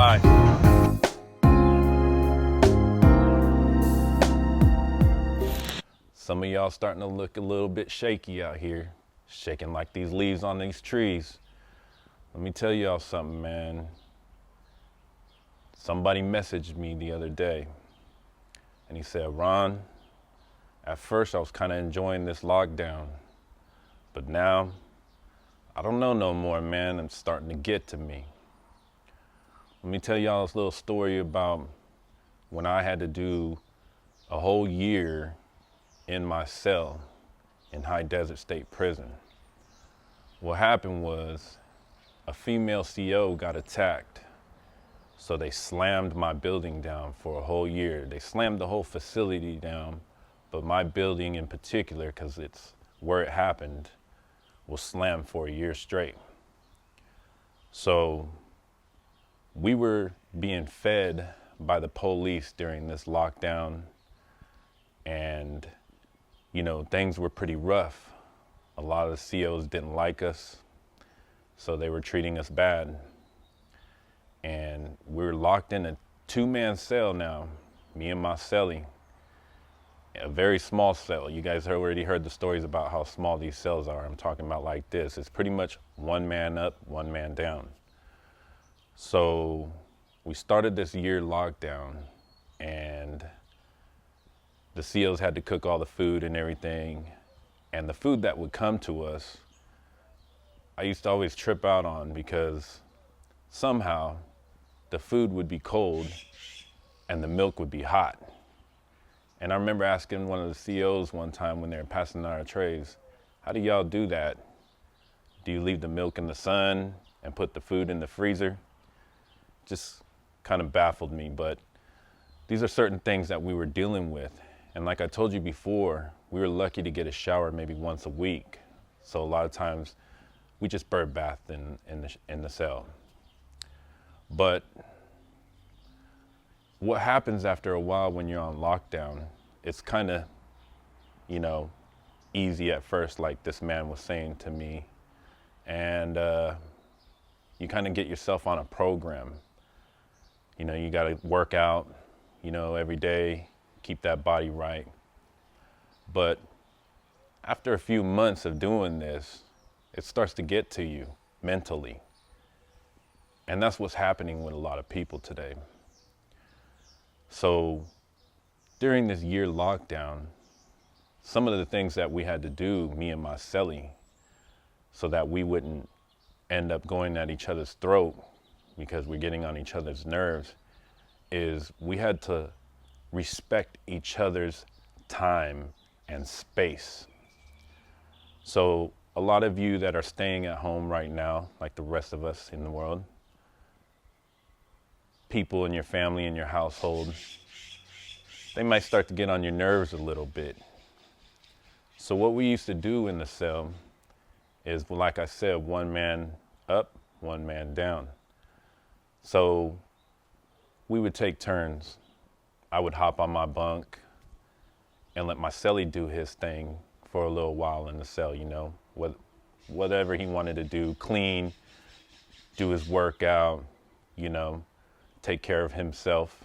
lie. Some of y'all starting to look a little bit shaky out here, shaking like these leaves on these trees. Let me tell y'all something, man. Somebody messaged me the other day and he said, Ron, at first I was kind of enjoying this lockdown, but now I don't know no more, man. It's starting to get to me. Let me tell y'all this little story about when I had to do a whole year in my cell in High Desert State Prison. What happened was a female CO got attacked. So they slammed my building down for a whole year. They slammed the whole facility down, but my building in particular, because it's where it happened, was slammed for a year straight. So we were being fed by the police during this lockdown, and you know, things were pretty rough. A lot of the COs didn't like us, so they were treating us bad. And we're locked in a 2-man cell now, me and my cellie. A very small cell. You guys already heard the stories about how small these cells are. I'm talking about like this. It's pretty much 1 man up, 1 man down. So we started this year lockdown, and the COs had to cook all the food and everything. And the food that would come to us, I used to always trip out on, because somehow the food would be cold and the milk would be hot. And I remember asking one of the COs one time when they were passing out our trays, how do y'all do that? Do you leave the milk in the sun and put the food in the freezer? Just kind of baffled me, but these are certain things that we were dealing with. And like I told you before, we were lucky to get a shower maybe once a week. So a lot of times we just bird bathed in the cell. But what happens after a while when you're on lockdown, it's kind of, you know, easy at first, like this man was saying to me. And you kind of get yourself on a program. You know, you got to work out, you know, every day, keep that body right. But after a few months of doing this, it starts to get to you mentally. And that's what's happening with a lot of people today. So during this year lockdown, some of the things that we had to do, me and my cellie, so that we wouldn't end up going at each other's throat because we're getting on each other's nerves, is we had to respect each other's time and space. So a lot of you that are staying at home right now, like the rest of us in the world, people in your family, in your household, they might start to get on your nerves a little bit. So what we used to do in the cell is, like I said, 1 man up, 1 man down. So we would take turns. I would hop on my bunk and let my cellie do his thing for a little while in the cell, you know, whatever he wanted to do, clean, do his workout, you know, take care of himself.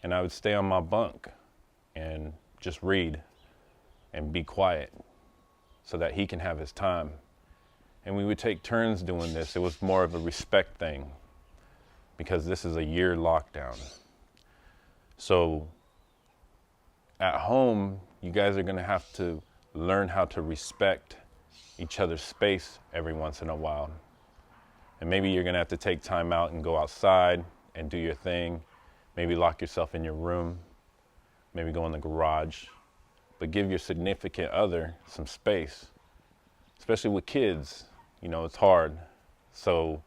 And I would stay on my bunk and just read and be quiet so that he can have his time. And we would take turns doing this. It was more of a respect thing, because this is a year lockdown. So at home, you guys are gonna have to learn how to respect each other's space every once in a while. And maybe you're gonna have to take time out and go outside and do your thing. Maybe lock yourself in your room, maybe go in the garage, but give your significant other some space, especially with kids. You know, it's hard. So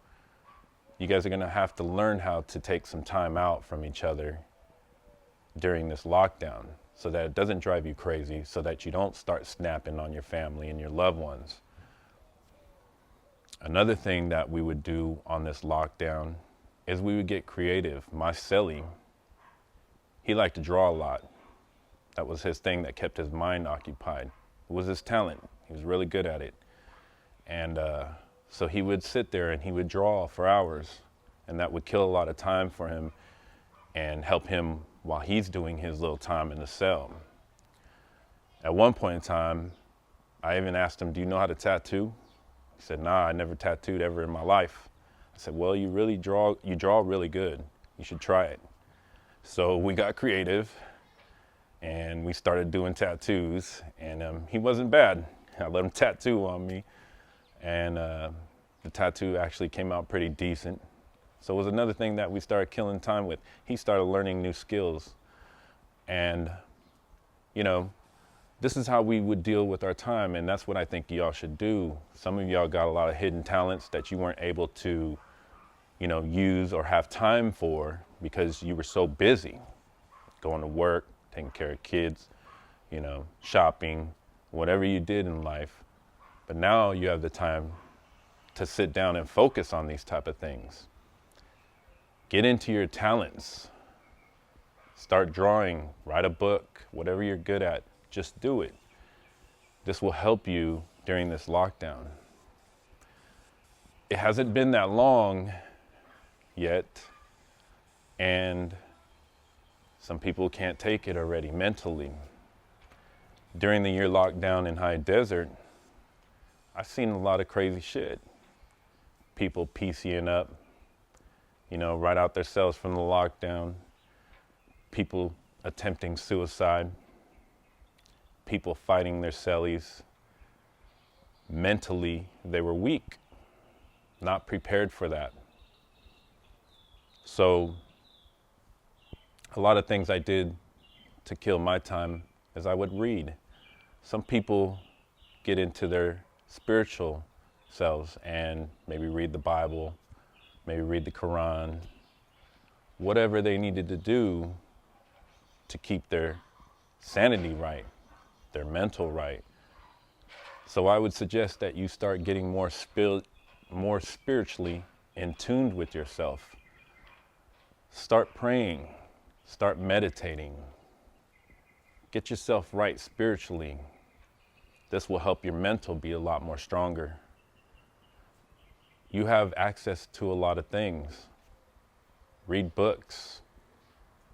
you guys are gonna have to learn how to take some time out from each other during this lockdown, so that it doesn't drive you crazy, so that you don't start snapping on your family and your loved ones. Another thing that we would do on this lockdown is we would get creative. My cellie, he liked to draw a lot. That was his thing that kept his mind occupied. It was his talent. He was really good at it. And so he would sit there and he would draw for hours. and that would kill a lot of time for him and help him while he's doing his little time in the cell. At one point in time, I even asked him, "Do you know how to tattoo?" He said, "Nah, I never tattooed ever in my life." I said, "Well, you draw really good. You should try it." So we got creative and we started doing tattoos, and he wasn't bad. I let him tattoo on me, and the tattoo actually came out pretty decent. So it was another thing that we started killing time with. He started learning new skills, and you know, this is how we would deal with our time, and that's what I think y'all should do. Some of y'all got a lot of hidden talents that you weren't able to, use or have time for because you were so busy going to work, taking care of kids, shopping, whatever you did in life. But now you have the time to sit down and focus on these type of things. Get into your talents. Start drawing, write a book, whatever you're good at, just do it. This will help you during this lockdown. It hasn't been that long yet, and some people can't take it already mentally. During the year lockdown in high desert, I've seen a lot of crazy shit. People PCing up, right out their cells from the lockdown. People attempting suicide. People fighting their cellies. Mentally, they were weak, not prepared for that. So a lot of things I did to kill my time is I would read. Some people get into their spiritual selves and maybe read the Bible, maybe read the Quran, whatever they needed to do to keep their sanity right, their mental right. So I would suggest that you start getting more spiritually in tune with yourself. Start praying, start meditating. Get yourself right spiritually. This will help your mental be a lot more stronger. You have access to a lot of things. Read books,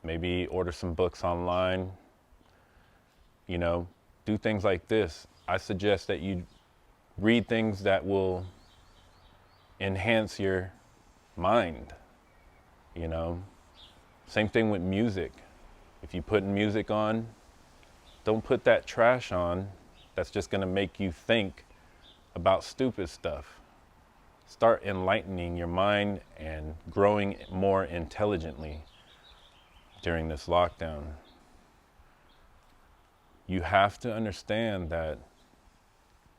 maybe order some books online, do things like this. I suggest that you read things that will enhance your mind, Same thing with music. If you put music on, don't put that trash on that's just gonna make you think about stupid stuff. Start enlightening your mind and growing more intelligently during this lockdown. You have to understand that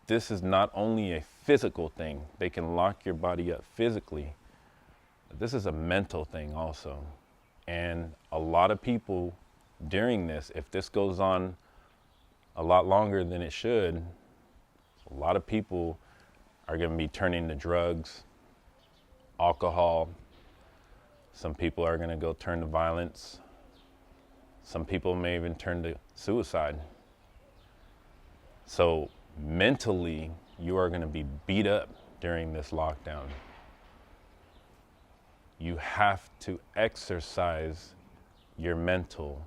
this is not only a physical thing. They can lock your body up physically. But this is a mental thing also. And a lot of people during this, if this goes on a lot longer than it should, a lot of people are going to be turning to drugs, alcohol. Some people are going to go turn to violence. Some people may even turn to suicide. So mentally, you are going to be beat up during this lockdown. You have to exercise your mental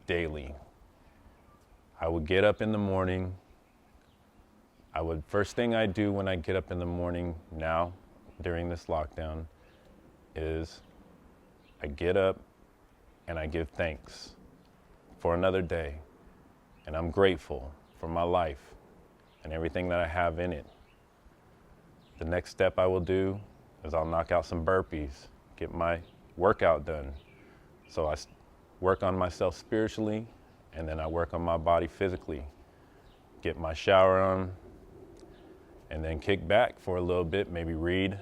daily. I would get up in the morning. First thing I do when I get up in the morning now during this lockdown is I get up and I give thanks for another day. And I'm grateful for my life and everything that I have in it. The next step I will do is I'll knock out some burpees, get my workout done. So I work on myself spiritually, and then I work on my body physically. Get my shower on, and then kick back for a little bit, maybe read,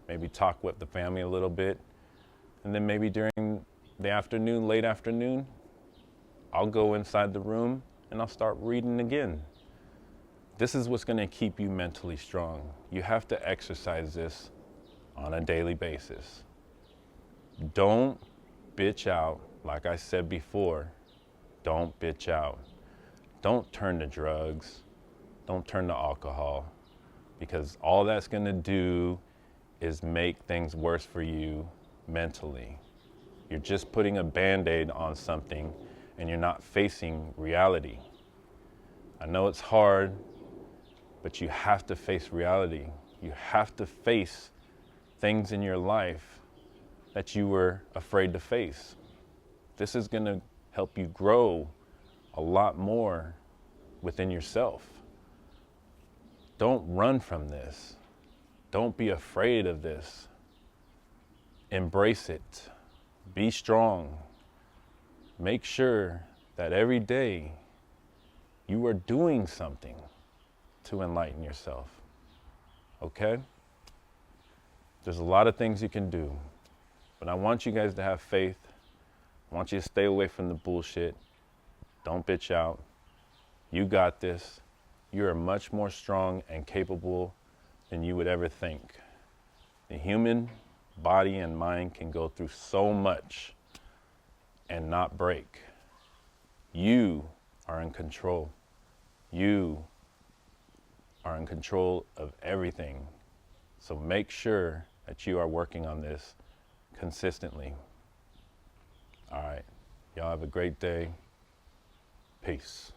maybe talk with the family a little bit. And then maybe during the afternoon, late afternoon, I'll go inside the room and I'll start reading again. This is what's going to keep you mentally strong. You have to exercise this on a daily basis. Don't bitch out. Like I said before, don't bitch out. Don't turn to drugs. Don't turn to alcohol, because all that's going to do is make things worse for you mentally. You're just putting a Band-Aid on something and you're not facing reality. I know it's hard, but you have to face reality. You have to face things in your life that you were afraid to face. This is going to help you grow a lot more within yourself. Don't run from this. Don't be afraid of this. Embrace it. Be strong. Make sure that every day you are doing something to enlighten yourself. Okay? There's a lot of things you can do, but I want you guys to have faith. I want you to stay away from the bullshit. Don't bitch out. You got this. You are much more strong and capable than you would ever think. The human body and mind can go through so much and not break. You are in control. You are in control of everything. So make sure that you are working on this consistently. All right. Y'all have a great day. Peace.